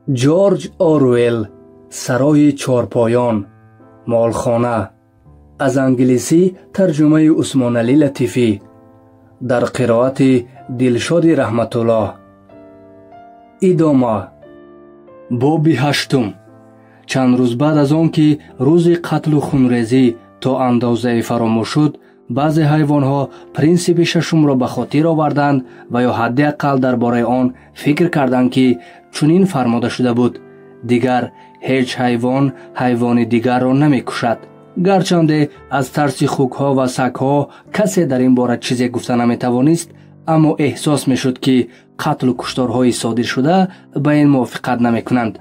جورج اورویل، سرای چهارپایان، مالخانه. از انگلیسی ترجمه عثمان علی لطیفی. در قرائت دلشاد رحمت الله. ادامه. باب هشتم. چند روز بعد از آن که روز قتل و خونریزی تا اندازه فراموش شد، بعضی حیوانها پرینسیپ ششم را به خاطر آوردند و یا حداقل درباره آن فکر کردند که چنین فرموده شده بود: دیگر هیچ حیوان دیگر را نمی‌کشد. گرچند از ترس خوک‌ها و سگ‌ها کسی در این باره چیزی گفته نمی‌توانست، اما احساس می‌شد که قتل و کشتارهای صادر شده به این موافقت نمی‌کنند.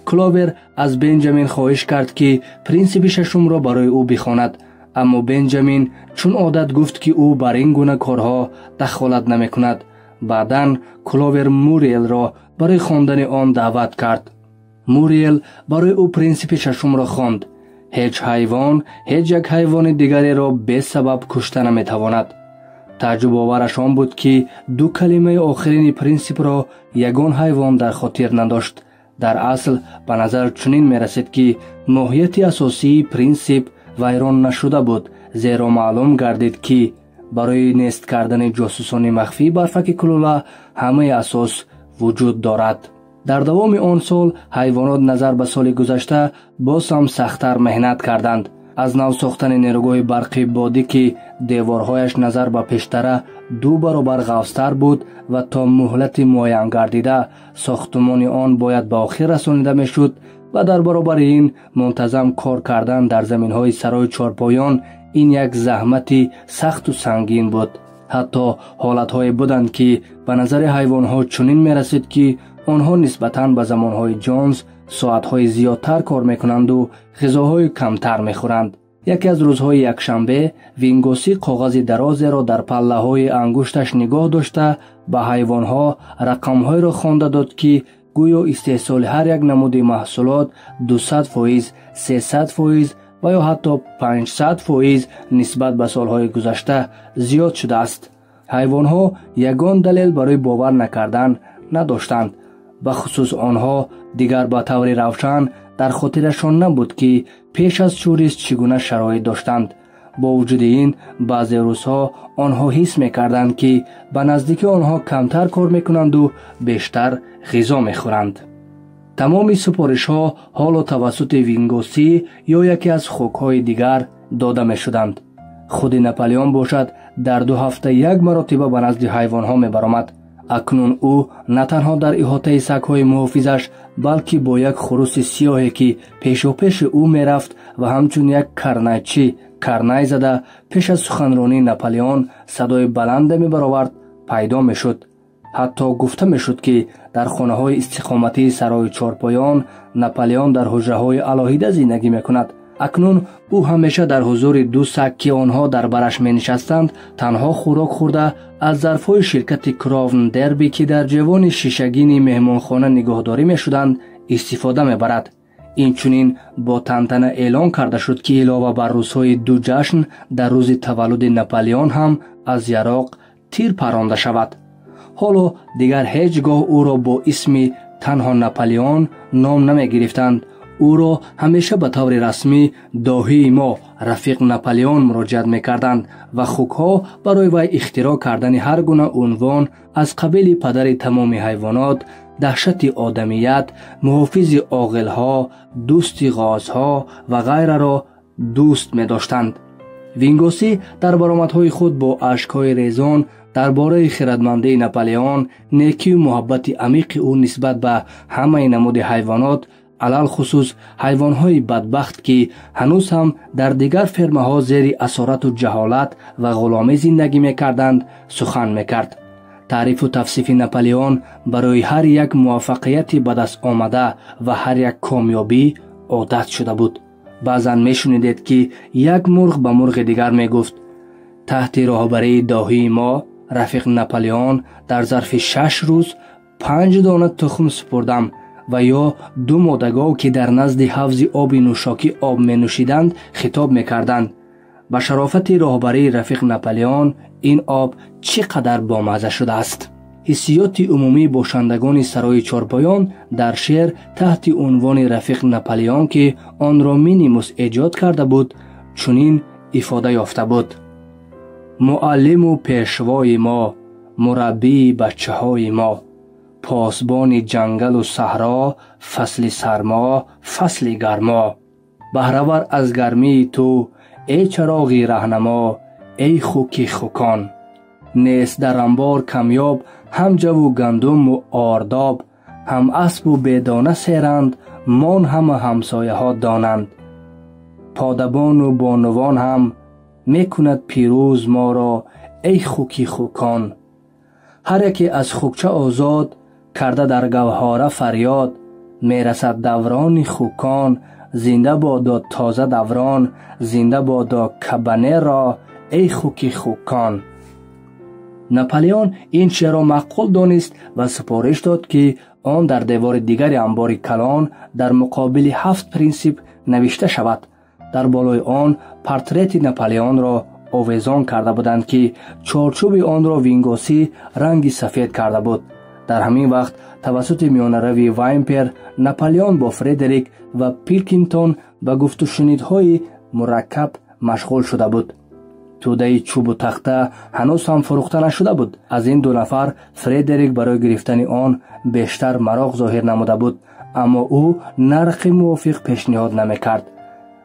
کلوور از بنجامین خواهش کرد که پرینسیپ ششم را برای او بخواند، اما بنجامین چون عادت گفت که او بر این گونه کارها دخالت نمی‌کند. بعداً کلوور موریل را برای خواندن آن دعوت کرد. موریل برای او پرینسیپ ششم را خواند: هیچ یک حیوان دیگری را به سبب کشته نمی‌تواند. تعجب آورش آن بود که دو کلمه آخرین پرینسیپ را یگان حیوان در خاطر نداشت. در اصل به نظر چنین می‌رسید که ماهیت اساسی پرینسیپ ویران نشده بود، زیرا معلوم گردید که برای نیست کردن جاسوسان مخفی بر فک کلوله همه اساس وجود دارد. در دوام آن سال حیوانات نظر به سال گذشته باز هم سخت‌تر مهنت کردند. از نو ساختن نیروگاه برقی بادی که دیوارهایش نظر به پیشتره 2 برابر غوض‌تر بود و تا مهلت معین گردیده ساختمان آن باید به آخر رسانیده میشد و در برابر این منتظم کار کردن در زمین‌های سرای چهارپایان این یک زحمت سخت و سنگین بود. حتی حالت‌های بودند که به نظر حیوان‌ها چنین می‌رسید که آنها نسبتاً به زمان‌های جونز ساعت‌های زیادتر کار می‌کنند و غذاهای کمتر می‌خورند. یکی از روزهای یکشنبه وینگوسی کاغذ درازی را در پله‌های انگشتش نگاه داشته به حیوان‌ها رقم‌های را خوانده داد که گویا استحصال هر یک نمود محصولات 200%، 300% و یا حتی 500% نسبت به سالهای گذشته زیاد شده است. حیوان‌ها یگان دلیل برای باور نکردن نداشتند. به خصوص آنها دیگر به طور روشن در خاطرشان نبود که پیش از شورش چگونه شرایط داشتند. با وجود این بعضی روزها آنها حس می‌کردند که به نزدیک آنها کمتر کار می‌کنند و بیشتر غذا می‌خورند. تمام سفارش‌ها حالا توسط وینگوسی یا یکی از خوک‌های دیگر داده می‌شدند. خود ناپلیون باشد در 2 هفته 1 مرتبه به نزد حیوان‌ها می‌برآمد. اکنون او نه تنها در احاطه سگ‌های محافظش بلکه با یک خروس سیاهی که پیش او می‌رفت و همچون یک کرنای زده پیش از سخنرانی ناپلیون صدای بلند می‌برآورد پیدا می‌شد. حتی گفته می‌شد که در خانه‌های استقامتی سرای چهارپایان ناپلیون در حجره‌های علاهیده زندگی می‌کند. اکنون او همیشه در حضور 2 سگ که آنها در برش می‌نشستند تنها خوراک خورده از ظرف‌های شرکت کراون دربی که در جوان شیشگین مهمانخانه نگهداری می‌شدند استفاده می‌برد. این چنین با تنتنه اعلان کرده شد که علاوه بر روزهای 2 جشن در روز تولد ناپلیون هم از یراق تیر پرانده شود. حالا دیگر هیچگاه او را با اسم تنها ناپلیون نام نمی‌گرفتند. او را همیشه به طور رسمی داهی ما رفیق ناپلیون مراجعت می‌کردند و خوک‌ها برای وی اختراع کردن هر گونه عنوان از قبیل پدر تمام حیوانات، دهشت آدمیت، محافظ عاقل‌ها، دوست غازها و غیره را دوست می‌داشتند. وینگوسی در برآمدهای خود با اشک‌های ریزان درباره خردمندی ناپلیون، نیکی و محبت عمیق او نسبت به همه نمود حیوانات، علل خصوص حیوان‌های بدبخت که هنوز هم در دیگر فرمه‌ها زیر اسارت و جهالت و غلامی زندگی می‌کردند سخن می‌کرد. تعریف و توصیف ناپلیون برای هر یک موفقیت به دست آمده و هر یک کامیابی عادت شده بود. بعضاً می‌شنیدید که یک مرغ به مرغ دیگر می‌گفت: تحت راهبری داهی ما رفیق ناپلیون در ظرف 6 روز 5 دانه تخم سپردم، و یا 2 مادگاو که در نزد حوض آب نوشاکی آب می نوشیدند خطاب می کردند. با شرافت راهبری رفیق ناپلیون این آب چقدر بامزه شده است. حسیات عمومی باشندگان سرای چارپایان در شعر تحت عنوان رفیق ناپلیون که آن را مینیموس ایجاد کرده بود چنین افاده یافته بود: معلم و پیشوای ما، مربی بچه های ما، پاسبان جنگل و صحرا، فصل سرما فصل گرما. بهره‌ور از گرمی تو ای چراغی رهنما، ای خوکی خوکان. نیست در انبار کمیاب هم جو و گندم و آرداب، هم اسب و بیدانه سیرند مان همه همسایه ها دانند. پادبان و بانوان هم میکند پیروز ما را، ای خوکی خوکان. هر یکی از خوکچه آزاد کرده در گوهاره فریاد، میرسد دوران خوکان، زنده بادا تازه دوران، زنده بادا کبنه را، ای خوکی خوکان. ناپلیون این شعر را معقول دانست و سفارش داد که آن در دیوار دیگر انبار کلان در مقابل 7 پرینسیپ نوشته شود. در بالای آن پورتریت ناپلیون را آویزان کرده بودند که چارچوب آن را وینگوسی رنگ سفید کرده بود. در همین وقت توسط میانروی وایمپر ناپلیون با فردریک و پیلکینگتون به گفت و شنیدهای مرکب مشغول شده بود. توده چوب و تخته هنوز هم فروخته نشده بود. از این دو نفر فردریک برای گرفتن آن بیشتر مراق ظاهر نموده بود، اما او نرخ موافق پیشنهاد نمیکرد.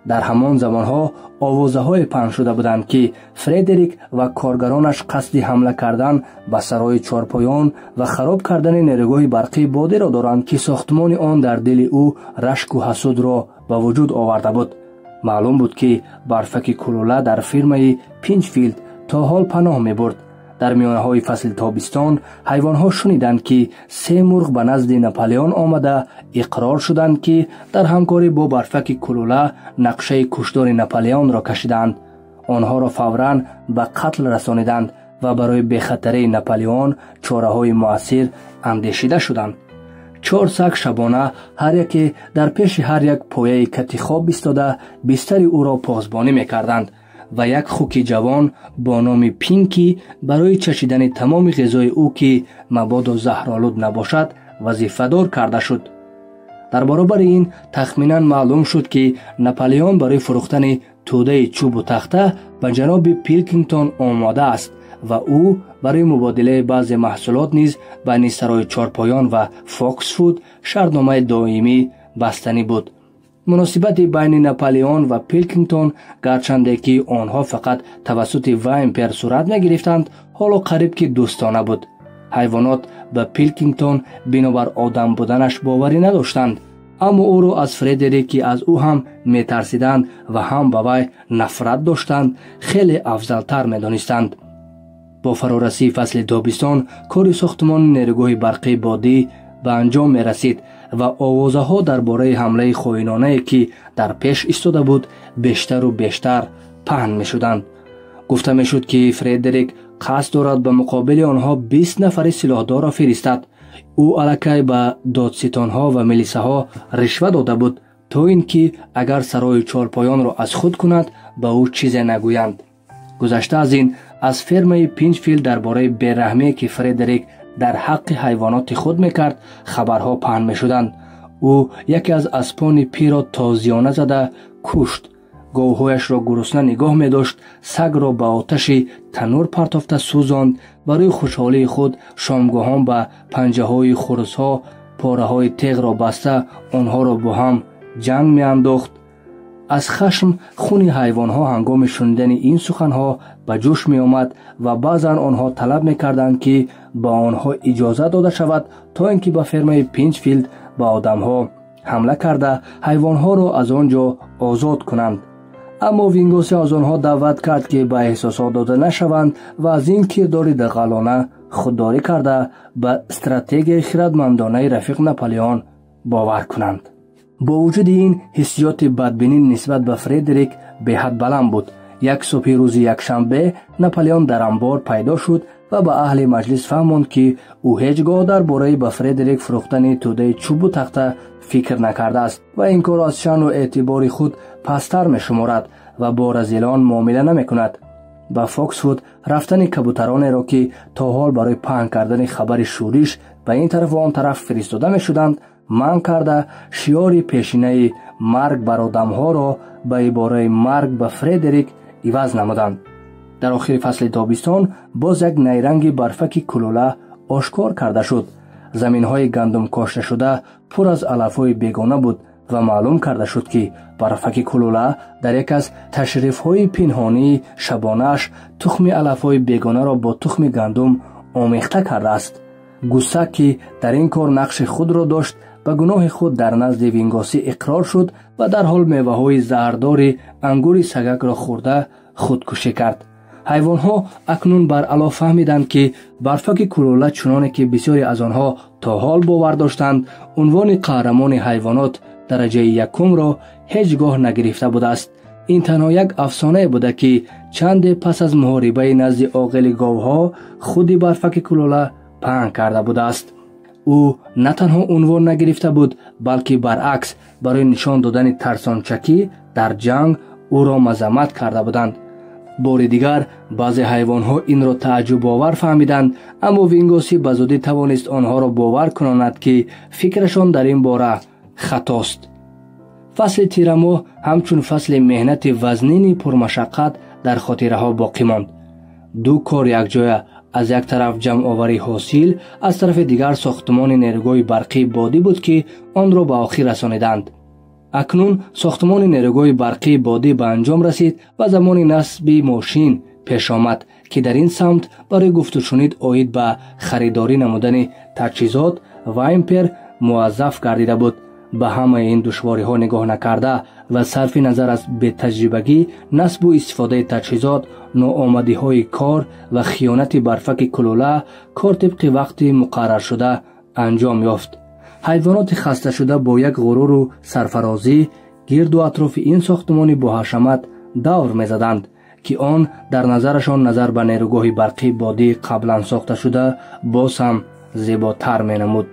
در همان زمانها آوازه های پخش شده بودند که فردریک و کارگرانش قصد حمله کردن به سرای چارپایان و خراب کردن نیروگاه برقی باده را دارند که ساختمان آن در دل او رشک و حسود را به وجود آورده بود. معلوم بود که برفک کلوله در فرمای پینچفیلد تا حال پناه می برد. در میانه های فصل تابستان حیوان ها شنیدند که 3 مرغ به نزد ناپلیون آمده اقرار شدند که در همکاری با برفک کلوله نقشه کشتار ناپلیون را کشیدند. آنها را فوراً به قتل رسانیدند و برای بخطری ناپلیون چاره های مؤثر اندیشیده شدند. 4 سگ شبانه هر یکی در پیش هر یک پایه کتی خواب ایستاده بستر او را پاسبانی میکردند و یک خوک جوان با نام پینکی برای چشیدن تمام غذای او که مبادا زهرآلود نباشد وظیفه‌دار کرده شد. در برابر این تخمینا معلوم شد که ناپلیون برای فروختن توده چوب و تخته به جناب پیلکینگتون آماده است و او برای مبادله بعض محصولات نیز بین سرای چارپایان و فاکس فود شرطنامه دائمی بستنی بود. مناسبت بین ناپلیون و پیلکینگتون گرچنده که آنها فقط توسط وایمپر صورت نگرفتند، حالا قریب که دوستانه بود. حیوانات به پیلکینگتون بنابر آدم بودنش باوری نداشتند، اما او را از فردریک که از او هم میترسیدند و هم به وی نفرت داشتند خیلی افضلتر میدانستند. با فرارسی فصل تابستان کار ساختمان نیروگاه برقی بادی به انجام می رسید و آوازه ها درباره حمله خائنانه که در پیش ایستاده بود بیشتر و بیشتر پهن می شدند. گفته می شد که فردریک قصد دارد به مقابل آنها 20 نفر سلاحدار را فرستد. او الکی به دادستان ها و ملیسه ها رشوه داده بود تا اینکه اگر سرای چارپایان را از خود کند به او چیزی نگویند. گذشته از این از فرمای پینچفیلد درباره بیرحمی که فردریک در حق حیوانات خود میکرد خبرها پهن میشدند. او یکی از اسبان پی را تازیانه زده کشت، گاوهایش را گرسنه نگاه می داشت، سگ را به آتش تنور پرتافته سوزاند. برای خوشحالی خود شامگاهان به پنجه های خرسها پاره های تیغ را بسته آنها را با هم جنگ می انداخت. از خشم خون حیوان ها هنگام شنیدن این سخن ها به جوش می آمد و بعضا آنها طلب می کردند که با آنها اجازه داده شود تا اینکه به فرمای پینچفیلد به آدم ها حمله کرده حیوان ها را از آنجا آزاد کنند. اما وینگوسی از آنها دعوت کرد که به احساسات داده نشوند و از این کردار دغلانه خودداری کرده به استراتژی خردمندانه رفیق ناپلیون باور کنند. با وجود این حسیات بدبینی نسبت به فردریک به حد بلند بود. یک صبح روز یکشنبه ناپلیون در انبار پیدا شد و به اهل مجلس فهماند که او هیچگاه درباره به فردریک فروختن توده چوب و تخته فکر نکرده است و این کار از شأن و اعتبار خود پستر می شمارد و با رذیلان معامله نمی کند. با فوکسفود رفتن کبوترانی که تا حال برای پهن کردن خبر شورش به این طرف و آن طرف فرستاده می شدند منع کرده شیار پیشینه مرگ بر آدمها را به عباره مرگ به فردریک عوض نمودند. در آخر فصل تابستان باز یک نیرنگ برفک کلوله آشکار کرده شد. زمین‌های گندم کاشته شده پر از علف‌های بیگانه بود و معلوم کرده شد که برفک کلوله در یک از تشریف‌های پنهانی شبانه‌اش تخم علف‌های بیگانه را با تخم گندم آمیخته کرده است. گوسک که در این کار نقش خود را داشت به گناه خود در نزد وینگاسی اقرار شد و در حال میوه‌های زهردار انگور سگک را خورده خودکشی کرد. حیوان‌ها اکنون بر علا فهمیدند که برفک کلوله چنانه که بسیاری از آنها تا حال باور داشتند عنوان قهرمان حیوانات درجه یکم را هیچگاه نگرفته بوده است. این تنها یک افسانه بوده که چند پس از محاربه نزد عاقل گاوها خودی برفک کلوله پهن کرده بوده است. او نه تنها عنوان نگرفته بود بلکه برعکس برای نشان دادن ترسانچکی در جنگ او را مذمت کرده بودند. بار دیگر بعضی حیوان‌ها این را تعجب آور فهمیدند، اما وینگاسی به زودی توانست آنها را باور کناند که فکرشان در این باره خطاست. فصل تیر ماه همچون فصل مهنت وزنین پرمشقت در خاطره ها باقی ماند. دو کار یکجای، از یک طرف جمع آوری حاصل، از طرف دیگر ساختمان نیروگاه برقی بادی بود که آن را به آخر رسانیدند. اکنون ساختمان نیروگاه برقی بادی به انجام رسید و زمان نصب ماشین پیش آمد که در این سمت برای گفت و شنید عاید به خریداری نمودن تجهیزات وایمپر موظف گردیده بود. به همه این دشواری ها نگاه نکرده و صرف نظر از بی‌تجربگی نصب و استفاده تجهیزات، ناآمدی های کار و خیانت برفک کلوله کار طبق وقت مقرر شده انجام یافت. حیوانات خسته شده با یک غرور و سرفرازی گرد و اطراف این ساختمان با حشمت دور می‌زدند که آن در نظرشان نظر به نیروگاه برقی بادی قبلا ساخته شده باز هم زیباتر می‌نمود.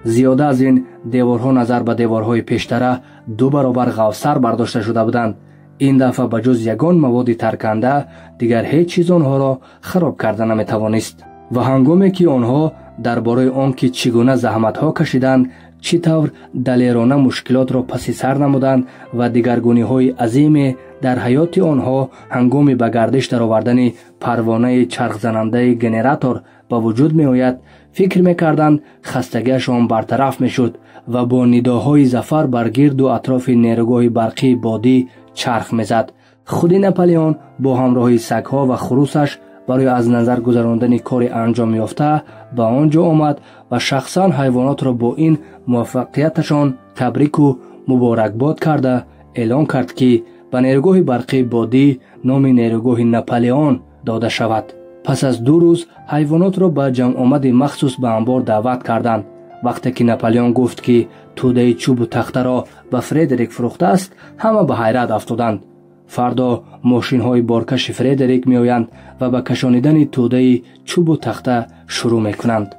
زیاده از این دیوارها نظر به دیوارهای پیشتره 2 برابر غوثر برداشته شده بودند. این دفعه به جز یگان مواد ترکنده دیگر هیچ چیز آنها را خراب کرده نمی‌توانست. و هنگامی که آنها درباره آنکه چگونه زحمت‌ها کشیدند، چطور دلیرانه مشکلات را پس سر نمودند و دگرگونی‌های عظیم در حیات آنها هنگامی به گردش درآوردن پروانه چرخ زننده گنراتور به وجود می‌آید، فکر می‌کردند خستگیشان برطرف می‌شد و با نداهای ظفر بر گرد و اطراف نیروگاه برقی بادی چرخ می‌زد. خود ناپلئون با همراهی سگ‌ها و خروسش برای از نظر گذراندن کار انجام یافته به آنجا آمد و شخصا حیوانات را با این موفقیتشان تبریک و مبارکباد کرده اعلان کرد که به نیروگاه برقی بادی نام نیروگاه ناپلئون داده شود. پس از 2 روز حیوانات را به جمع آمد مخصوص به انبار دعوت کردند. وقتی که ناپلئون گفت که توده چوب و تخته را به فردریک فروخته است، همه به حیرت افتادند. فردا ماشین های بارکش فردریک می آیند و به کشانیدن توده چوب و تخته شروع می کنند.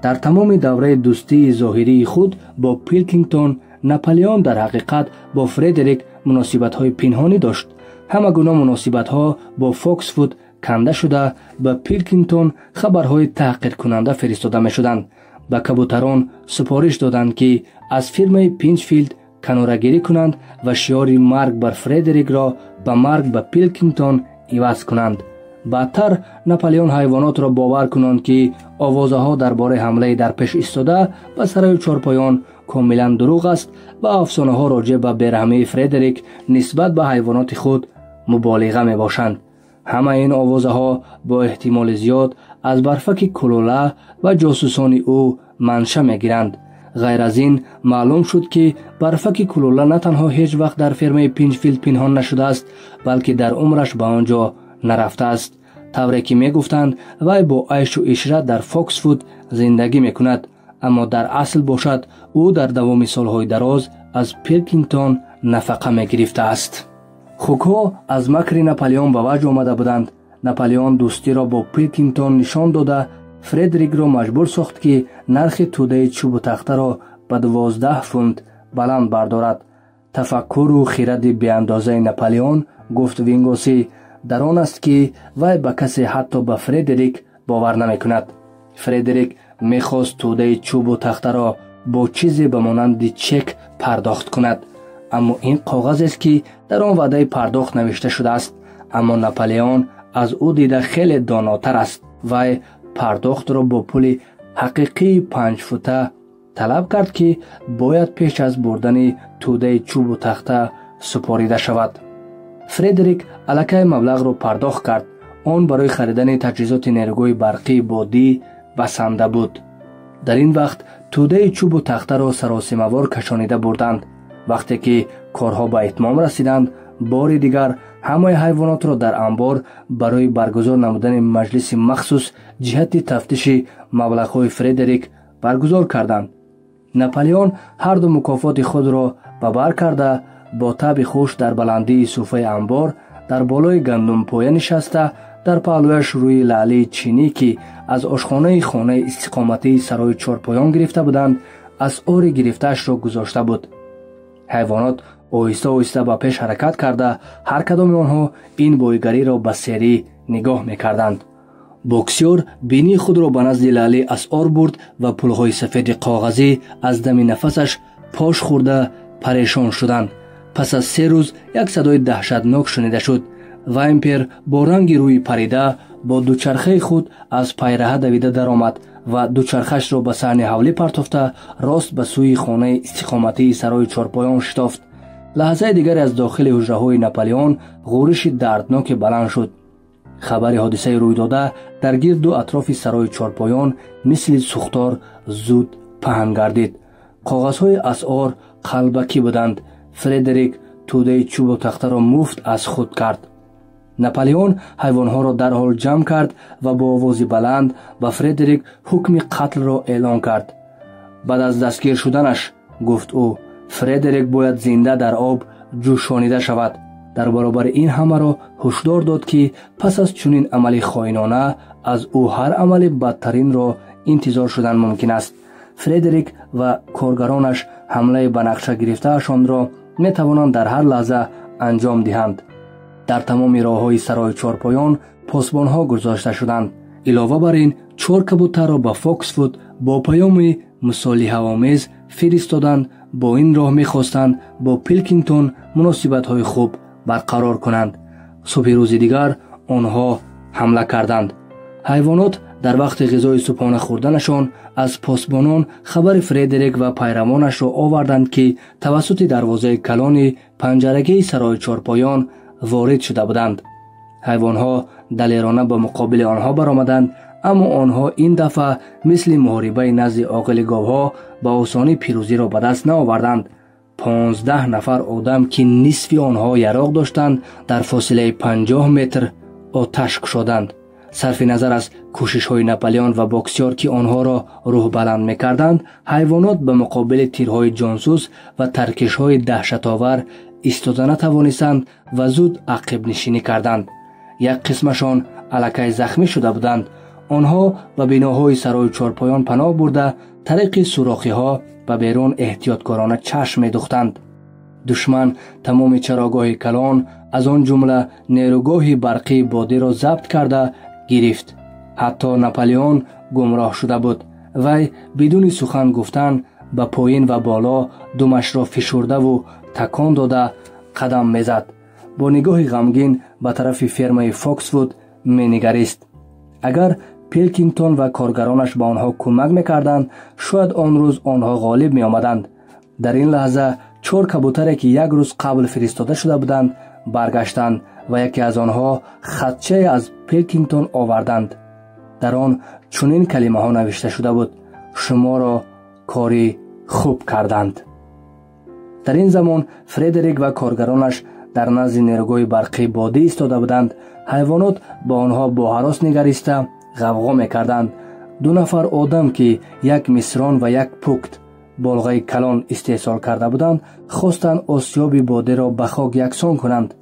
در تمام دوره دوستی ظاهری خود با پیلکینگتون، ناپلئون در حقیقت با فردریک مناسبت های پنهانی داشت. همه گونه مناسبت ها با فوکسفود کنده شده به پیلکینگتون خبرهای تحقیر کننده فرستاده می شدند. به کبوتران سفارش دادند که از فرم پینچفیلد کناره‌گیری کنند و شعار مرگ بر فردریک را به مرگ به پیلکینگتون عوض کنند. بعدتر ناپلئون حیوانات را باور کنند که آوازها درباره حمله در پیش ایستاده به سرای چارپایان کاملا دروغ است و افسانه ها راجع به بیرحمی فردریک نسبت به حیوانات خود مبالغه می باشند. همه این آوازها با احتمال زیاد از برفک کلوله و جاسوسان او منشأ می گیرند. غیر از این معلوم شد که برفک کلوله نه تنها هیچ وقت در فرم پینچفیلد پنهان نشده است، بلکه در عمرش به آنجا نرفته است. طوری که می گفتند وی با عیش و عشرت در فوکسفود زندگی می کند، اما در اصل باشد او در دوام سالهای دراز از پیلکینگتون نفقه می گرفته است. خوک‌ها از مکر ناپلئون به وجه آمده بودند. ناپلئون دوستی را با پیلکینگتون نشان داده فردریک را مجبور ساخت که نرخ توده چوب و تخته را به 12 فونت بلند بردارد. تفکر و خرد بی اندازه ناپلئون، گفت وینگاسی، در آن است که وی به کسی حتی به فردریک باور نمی کند. فردریک می خواست توده چوب و تخته را با چیزی به مانند چک پرداخت کند، اما این کاغذ است که در آن وعده پرداخت نوشته شده است. اما ناپلئون از او دیده خیلی داناتر است. وی پرداخت را با پول حقیقی 5 فوته طلب کرد که باید پیش از بردن توده چوب و تخته سپاریده شود. فردریک الکی مبلغ را پرداخت کرد. آن برای خریدن تجهیزات نیروگاه برقی بادی بسنده بود. در این وقت توده چوب و تخته را سراسیمه‌وار کشانیده بردند. وقتی که کارها به اتمام رسیدند، بار دیگر همه حیوانات را در انبار برای برگزار نمودن مجلس مخصوص جهت تفتیش مبلغ‌های فردریک برگزار کردند. ناپلئون هر دو مکافات خود را به بر کرده با طبع خوش در بلندی صوفه انبار در بالای گندم پایه نشسته در پهلویش روی لعله چینی که از آشخانه خانه استقامتی سرای چهارپایان گرفته بودند اسعار گرفته‌اش را گذاشته بود. حیوانات آهسته آهسته به پیش حرکت کرده هر کدام آنها این بایگری را به سری نگاه می‌کردند. بوکسور بینی خود را به نزد لعله اسعار برد و پولهای سفید کاغذی از دم نفسش پاش خورده پریشان شدند. پس از 3 روز یک صدای دهشتناک شنیده شد. وایمپر با رنگ روی پریده با دوچرخه خود از پیرهه دویده درآمد و دوچرخش را به صحن حولی پرتافته راست به سوی خانه استقامتی سرای چهارپایان شتافت. لحظه دیگر از داخل حجره‌های ناپلئون غورش دردناک بلند شد. خبر حادثه روی داده در گرد و اطراف سرای چهارپایان مثل سوختار زود پهن گردید. کاغذهای اسعار قلبکی بودند. فردریک توده چوب و تخته را مفت از خود کرد. ناپلئون حیوانها را در حال جمع کرد و با آوازی بلند به فردریک حکم قتل را اعلان کرد. بعد از دستگیر شدنش گفت او فردریک باید زنده در آب جوشانیده شود. در برابر این همه را هشدار داد که پس از چنین عملی خائنانه از او هر عمل بدترین را انتظار شدن ممکن است. فردریک و کارگرانش حمله به نقشه گرفته‌شان را می توانند در هر لحظه انجام دهند. در تمام راه‌های سرای چهارپایان پاسبان‌ها گذاشته شدند. علاوه بر این 4 کبوتر را به فوکس‌وود با پیام مصالحه‌آمیز فرستادند. با این راه می‌خواستند با پیلکینگتون مناسبت‌های خوب برقرار کنند. صبح روز دیگر آنها حمله کردند. حیوانات در وقت غذای صبحانه خوردنشان از پاسبانان خبر فردریک و پیروانش را آوردند که توسط دروازه کلان پنجرگی سرای چهارپایان وارد شده بودند. حیوانها دلیرانه به مقابل آنها برآمدند، اما آنها این دفعه مثل محاربه نزد عاقل گاوها به آسانی پیروزی را به دست نآوردند. 15 نفر آدم که نصف آنها یراق داشتند در فاصله 50 متر آتش کشادند. صرف نظر از کوشش‌های ناپلئون و بوکسور که آنها را روح بلند می‌کردند، حیوانات به مقابل تیرهای جانسوز و ترکش‌های دهشت‌آور ایستاده نتوانستند و زود عقب نشینی کردند. یک قسمشان الکی زخمی شده بودند. آنها به بناهای سرای چهارپایان پناه برده طریق سوراخی‌ها به بیرون احتیاطکارانه چشم می‌دوختند. دشمن تمام چراگاه کلان از آن جمله نیروگاه برقی بادی را ضبط کرده گرفت. حتی ناپلئون گمراه شده بود. وی بدون سخن گفتن به پایین و بالا دمش را فشرده و تکان داده قدم میزد. با نگاه غمگین به طرف فرمای فوکس‌وود مینگریست. اگر پیلکینگتون و کارگرانش به آنها کمک میکردند، شاید آن روز آنها غالب می آمدند. در این لحظه 4 کبوتری که یک روز قبل فرستاده شده بودند برگشتند و یکی از آنها خطچه از پیلکینگتون آوردند. در آن چنین کلمه ها نوشته شده بود: شما را کاری خوب کردند. در این زمان فردریک و کارگرانش در نزد نیروگاه برقی بادی ایستاده بودند. حیوانات با آنها با هراس نگریسته غوغا میکردند. 2 نفر آدم که یک مصران و یک پوکت بالغای کلان استحصال کرده بودند خواستند آسیاب بادی را به خاک یکسان کنند.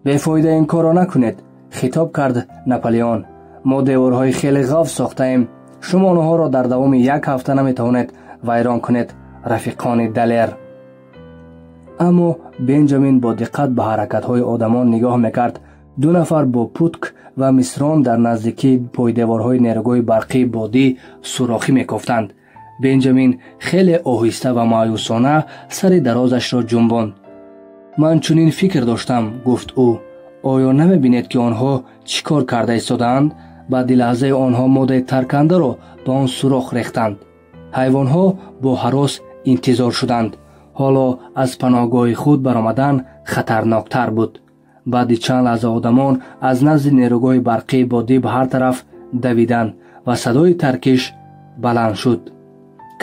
بیفایده این کار را نکنید، خطاب کرد ناپلئون. ما دیوارهای خیلی غف ساخته ایم. شما آنها را در دوام 1 هفته نمیتوانید ویران کنید، رفیقان دلیر. اما بنجامین با دقت به حرکت‌های آدمان نگاه میکرد. 2 نفر با پتک و مصران در نزدیکی پایدیوارهای نیروگاه برقی بادی سوراخی می‌کوفتند. بنجامین خیلی آهسته و مایوسانه سر درازش را جنباند. من چنین فکر داشتم، گفت او. آیا نمی‌بینید که آنها چیکار کرده ایستادند؟ بعد لحظه آنها ماده ترکنده را به آن سوراخ ریختند. حیوانها با هراس انتظار شدند. حالا از پناهگاه خود برآمدن خطرناکتر بود. بعد چند لحظه آدمان از نزد نیروگاه برقی بادی به هر طرف دویدند و صدای ترکش بلند شد.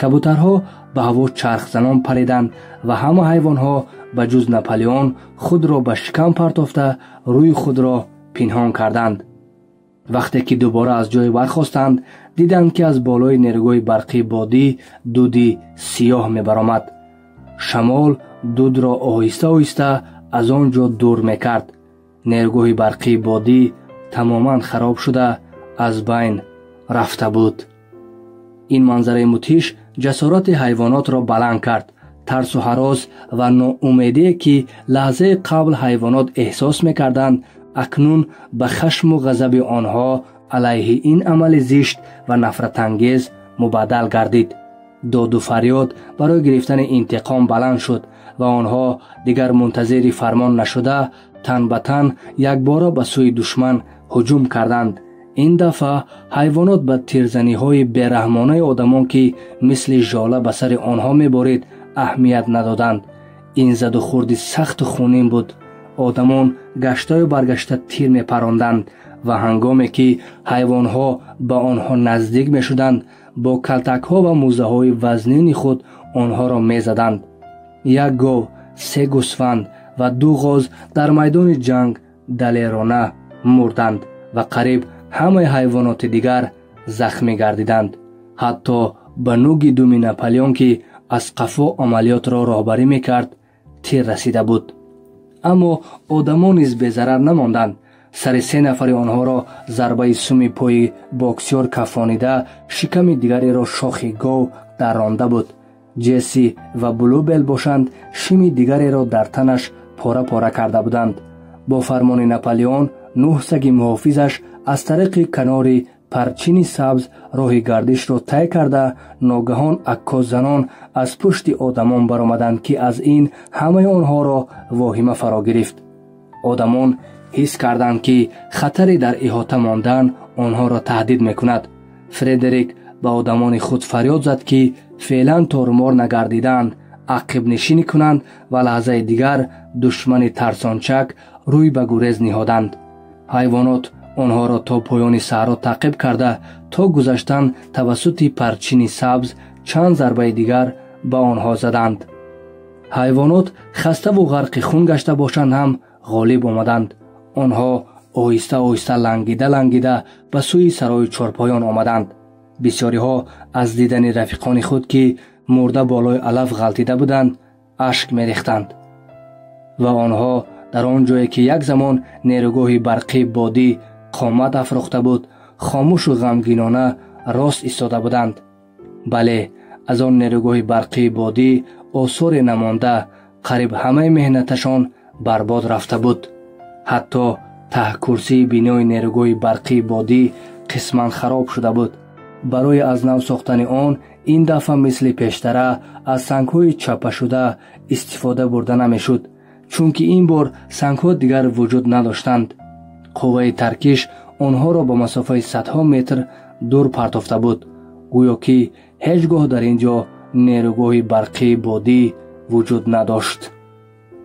کبوترها به هوا چرخ زنان پریدند و همه حیوانها به جز ناپلیون خود را به شکم پرتافته روی خود را پنهان کردند. وقتی که دوباره از جای برخاستند دیدند که از بالای نیروگاه برقی بادی دودی سیاه می‌برآمد. شمال دود را آهسته آهسته از آنجا دور می‌کرد. نیروگاه برقی بادی تماما خراب شده از بین رفته بود. این منظره مدهش جسارت حیوانات را بلند کرد. ترس و هراس و ناامیدی که لحظه قبل حیوانات احساس می‌کردند اکنون به خشم و غضب آنها علیه این عمل زشت و نفرت انگیز مبدل گردید. داد و فریاد برای گرفتن انتقام بلند شد و آنها دیگر منتظر فرمان نشده تن به تن یک بار به سوی دشمن هجوم کردند. این دفعه حیوانات به تیرزنی‌های بی‌رحمانه آدمان که مثل ژاله به سر آنها می‌بارید اهمیت ندادند. این زد و خورد سخت و خونین بود. آدمان گشته و برگشته تیر می‌پراندند و هنگامی که حیوانها به آنها نزدیک می‌شدند با کلتک‌ها و موزه‌های وزنین خود آنها را می‌زدند. 1 گاو، 3 گوسفند و 2 غاز در میدان جنگ دلیرانه مردند و قریب همه حیوانات دیگر زخمی گردیدند. حتی به نوک دوم ناپلیون که از قفا عملیات را راهبری می‌کرد تیر رسیده بود. اما آدمان نیز بی‌ضرر نماندند. سر 3 نفر آنها را ضربه سم پای باکسور کفانیده شکم دیگری را شاخ گاو دررانده بود. جسی و بلوبل باشند شیم دیگری را در تنش پاره پاره کرده بودند. با فرمان ناپلیون 9 سگ محافظش از طریق کنار پرچین سبز راه گردش را طی کرده ناگهان عکاس زنان از پشت آدمان برآمدند که از این همه آنها را واهمه فرا گرفت. آدمان حس کردند که خطری در احاطه ماندن آنها را تهدید میکند. فردریک به آدمان خود فریاد زد که فعلا تارمار نگردیدند، عقب نشینی کنند و لحظه دیگر دشمن ترسانچک روی به گریز نهادند. حیوانات آنها را تا پایان صحرا تعقیب کرده تا گذشتن توسط پرچین سبز چند ضربه دیگر به آنها زدند. حیوانات خسته و غرق خون گشته باشند هم غالب آمدند. آنها آهسته آهسته لنگیده به سوی سرای چارپایان آمدند. بسیاری ها از دیدن رفیقان خود که مرده بالای علف غلطیده بودند اشک می‌ریختند و آنها در آن جایی که یک زمان نیروگاه برقی بادی قامت افروخته بود خاموش و غمگینانه راست ایستاده بودند. بله، از آن نیروگاه برقی بادی آثار نمانده، قریب همه مهنتشان برباد رفته بود. حتی ته کرسی بینای نیروگاه برقی بادی قسماً خراب شده بود. برای از نو ساختن آن این دفعه مثل پیشتره از سنگ‌های چپه شده استفاده برده نمی‌شد، چون که این بار سنگ‌ها دیگر وجود نداشتند. قوه ترکش آنها را به مسافه صدها متر دور پرتافته بود، گویا که هیچگاه در اینجا نیروگاه برقی بادی وجود نداشت.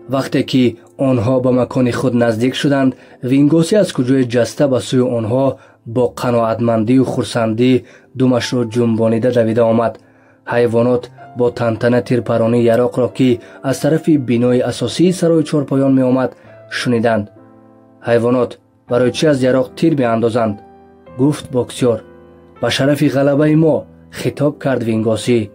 وقتی که آنها به مکان خود نزدیک شدند، وینگوسی از کجای جسته به سوی آنها با قناعتمندی و خرسندی دومش را جنبانیده دویده آمد. حیوانات با تنتنه تیرپرانی یراق را که از طرف بینای اساسی سرای چارپایان می آمد شنیدند. حیوانات برای چی از یراق تیر می اندازند؟ گفت باکسیور. به شرف غلبه ما، خطاب کرد وینگوسی.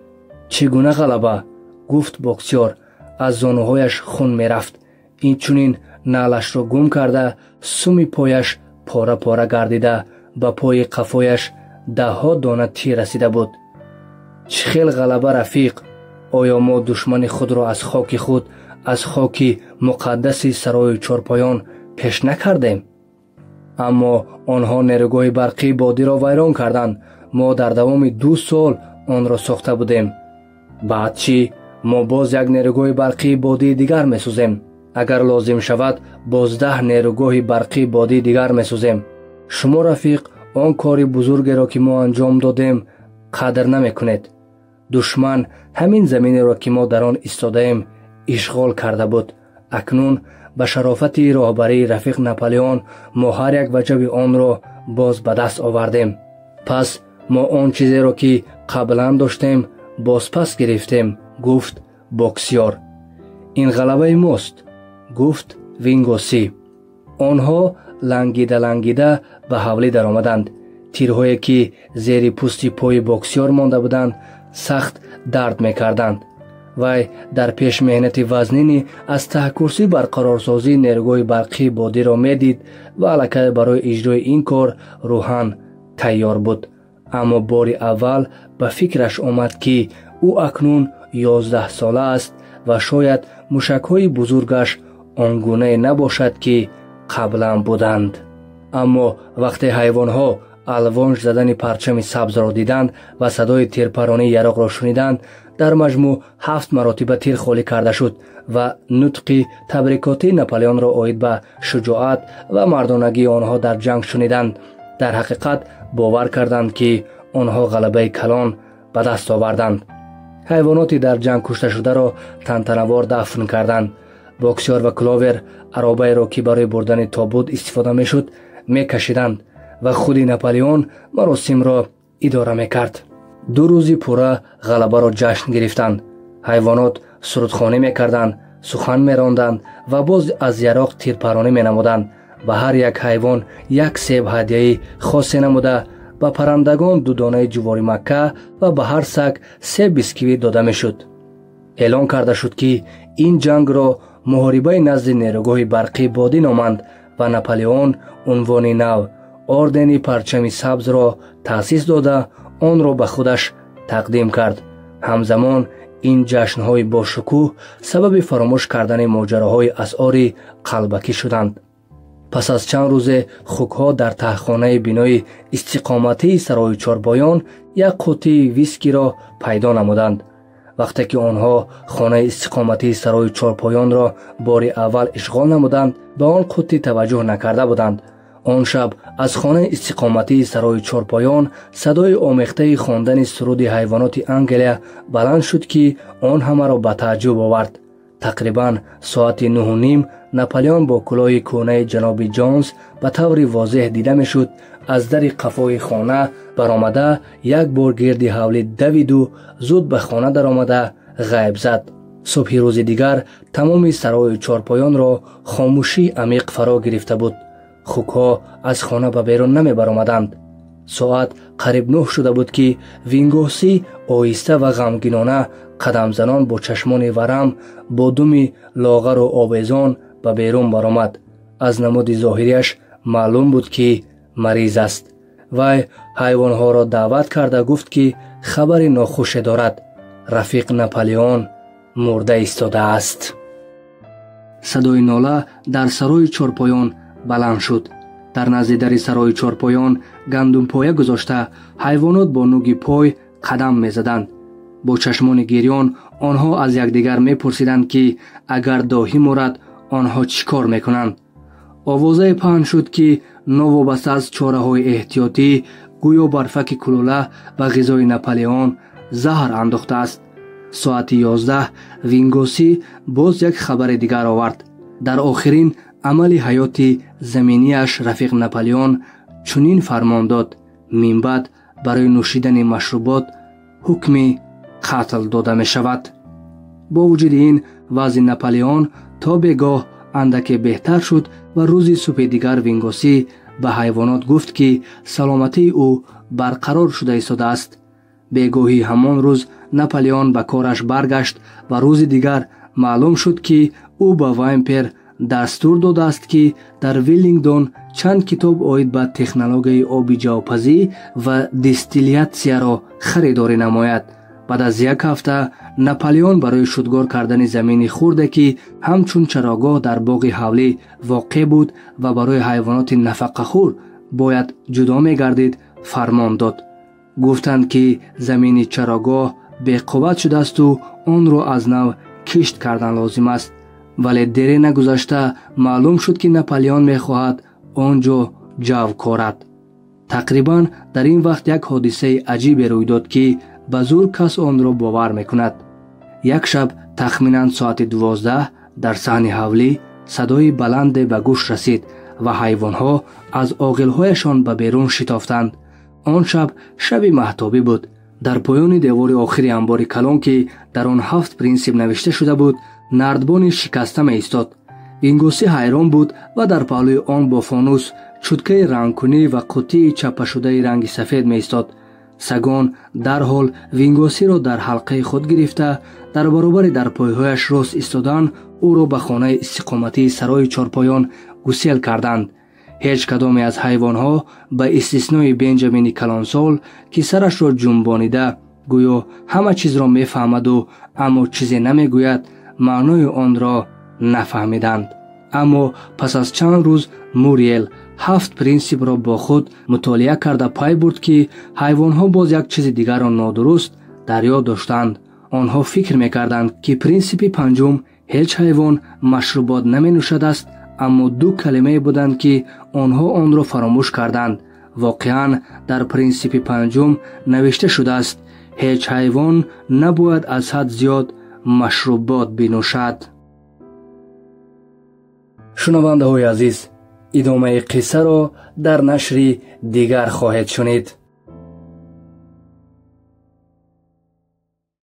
چگونه غلبه؟ گفت باکسیور. از زانوهایش خون می رفت. این چونین نعلش را گم کرده سم پایش پاره پاره گردیده به پای قفایش 10 دانه تیر رسیده بود. چه خیل غلبه رفیق! آیا ما دشمن خود را از خاک خود، از خاک مقدس سرای چارپایان پیش نکردیم؟ аммо онҳо нерӯгоҳи барқии бодиро вайрон карданд. мо дар давоми 2 сол онро сохта будем. баъд чӣ? мо боз як нерӯгоҳи барқии бодии дигар месӯзем. агар лозим шавад боз 10 нерӯгоҳи барқии бодии дигар месӯзем. шумо рафиқ он кори бузургеро ки мо анҷом додем қадр намекунед. душман ҳамин заминеро ки мо дар он истодаем ишғол карда буд. акнун ба шарофати роҳбарии рафиқ Наполеон мо ҳар як ваҷаби онро боз ба даст овардем. пас мо он чизеро ки қаблан доштем бозпас гирифтем, гуфт боксёр. ин ғалабаи мост, гуфт Вингоси. онҳо лангида ба ҳавлӣ даромаданд. тирҳое ки зери пӯсти пои боксёр монда буданд сахт дард мекарданд. вай дар пеш меҳнати вазнини аз таҳкурсӣ барқарорсозии нерӯгоҳи барқии бодиро медид ва аллакай барои иҷрои ин кор рӯҳан тайёр буд. аммо бори аввал ба фикраш омад ки ӯ акнун 11 сола аст ва шояд мушакҳои бузургаш он гунае набошад ки қаблан буданд. аммо вақте ҳайвонҳо алвонш задани парчами сабзро диданд ва садои тирпаронии яроқро шуниданд, дар маҷмӯъ 7 маротиба тир холӣ карда шуд ва нутқи табрикотии Наполеонро оид ба шуҷоат ва мардонагии онҳо дар ҷанг шуниданд. дар ҳақиқат бовар карданд ки онҳо ғалабаи калон ба даст оварданд. ҳайвоноти дар ҷанг кушташударо тантанавор дафн карданд. боксёр ва кловер аробаеро ки барои бурдани тобут истифода мешуд мекашиданд ва худи Наполеон маросимро идора мекард. 2 рӯзи пурра ғалабаро ҷашн гирифтанд. ҳайвонот сурудхонӣ мекарданд, сухан меронданд ва боз аз яроқ тирпаронӣ менамуданд. ба ҳар як ҳайвон як себ ҳадияи хосе намуда, ба паррандагон 2 донаи ҷувори макка ва ба ҳар саг 3 бисквит дода мешуд. эълон карда шуд ки ин ҷангро муҳорибаи назди нерӯгоҳи барқии бодӣ номанд ва Наполеон унвони нав ордени парчами сабзро таъсис дода онро ба худаш тақдим кард. ҳамзамон ин ҷашнҳои бошукӯҳ сабаби фаромӯш кардани моҷароҳои асъори қалбакӣ шуданд. пас аз чанд рӯзе хукҳо дар таҳхонаи бинои истиқоматии Сарои Чорпоён як қуттии вискиро пайдо намуданд. вақте ки онҳо хонаи истиқоматии Сарои Чорпоёнро бори аввал ишғол намуданд, ба он қуттӣ таваҷҷӯҳ накарда буданд. он шаб аз хонаи истиқоматии Сарои Чорпоён садои омехтаи хондани суруди ҳайвоноти Англия баланд шуд ки он ҳамаро ба тааҷҷуб овард. тақрибан соати 9:30 Наполеон бо кӯлоҳи кӯҳнаи ҷаноби Ҷонс ба таври возеҳ дида мешуд аз дари қафои хона баромада як бор гирди ҳавлӣ давиду зуд ба хона даромада ғайб зад. субҳи рӯзи дигар тамоми Сарои Чорпоёнро хомӯшии амиқ фаро гирифта буд. хукҳо аз хона ба берун намебаромаданд. соат қариб 9 шуда буд ки Вингоси оҳиста ва ғамгинона қадамзанон бо чашмони варам бо думи лоғару овезон ба берун баромад. аз намуди зоҳирияш маълум буд ки мариз аст. вай ҳайвонҳоро даъват карда гуфт ки хабари нохуше дорад. рафиқ Наполеон мурда истодааст. садои нола дар Сарои Чорпоён баланд шуд. дар назди дари Сарои Чорпоён гандумпоя гузошта ҳайвонот бо нӯги пой қадам мезаданд. бо чашмони гирён онҳо аз якдигар мепурсиданд ки агар доҳӣ мурад онҳо чӣ кор мекунанд. овозае паҳн шуд ки новобаста аз чораҳои эҳтиётӣ гӯё барфаки кулула ба ғизои Наполеон заҳр андохтааст. соати 11 Вингоси боз як хабари дигар овард. дар охирин амали ҳаёти заминиаш рафиқ Наполеон чунин фармон дод: минбаъд барои нӯшидани машрубот ҳукми қатл дода мешавад. бо вуҷуди ин вазъи Наполеон то бегоҳ андаке беҳтар шуд ва рӯзи субҳи дигар Вингоси ба ҳайвонот гуфт ки саломатии ӯ барқарор шуда истодааст. бегоҳи ҳамон рӯз Наполеон ба кораш баргашт ва рӯзи дигар маълум шуд ки ӯ ба Ваймпер дастур додааст ки дар Веллингдон чанд китоб оид ба технологияи оби ҷавпазӣ ва дистиллятсияро харидорӣ намояд. баъд аз як ҳафта наполеон барои шудгор кардани замини хурде ки ҳамчун чароғоҳ дар боғи ҳавлӣ воқеъ буд ва барои ҳайвоноти нафақахӯр бояд ҷудо мегардид, фармон дод. гуфтанд ки замини чароғоҳ беқувват шудаасту онро аз нав кишт кардан лозим аст. вале дере нагузашта маълум шуд ки наполеон мехоҳад он ҷо ҷав корад. тақрибан дар ин вақт як ҳодисаи аҷибе рӯй дод ки ба зур кас онро бовар мекунад. як шаб тахминан соати 12 дар саҳни ҳавлӣ садои баланде ба гӯш расид ва ҳайвонҳо аз оғилҳояшон ба берун шитофтанд. он шаб шаби маҳтобӣ буд. дар поёни девори охири амбори калон ки дар он 7 принсип навишта шуда буд, нардбони шикаста меистод. вингоси ҳайрон буд ва дар паҳлӯи он бо фонус, чуткаи рангкунӣ ва қуттии чаппашудаи ранги сафед меистод. сагон дарҳол вингосиро дар ҳалқаи худ гирифта, дар баробари дар пойҳояш рост истодан ӯро ба хонаи истиқоматии сарои чорпоён гусел карданд. ҳеҷ кадоме аз ҳайвонҳо ба истиснои бенҷамини калонсол ки сарашро ҷунбонида гӯё ҳама чизро мефаҳмаду аммо чизе намегӯяд, маънои онро нафаҳмиданд. аммо пас аз чанд рӯз муриел 7 принсипро бо худ мутолиа карда пай бурд ки ҳайвонҳо боз як чизи дигарро нодуруст дар ёд доштанд. онҳо фикр мекарданд ки принсипи панҷум ҳеҷ ҳайвон машрубот наменӯшадааст, аммо 2 калимае буданд ки онҳо онро фаромӯш карданд. воқеан дар принсипи панҷум навишта шудааст: ҳеҷ ҳайвон набояд аз ҳад зиёд машрубот бинӯшад. шунавандаҳои азиз, идомаи қиссаро дар нашри дигар хоҳед шунид.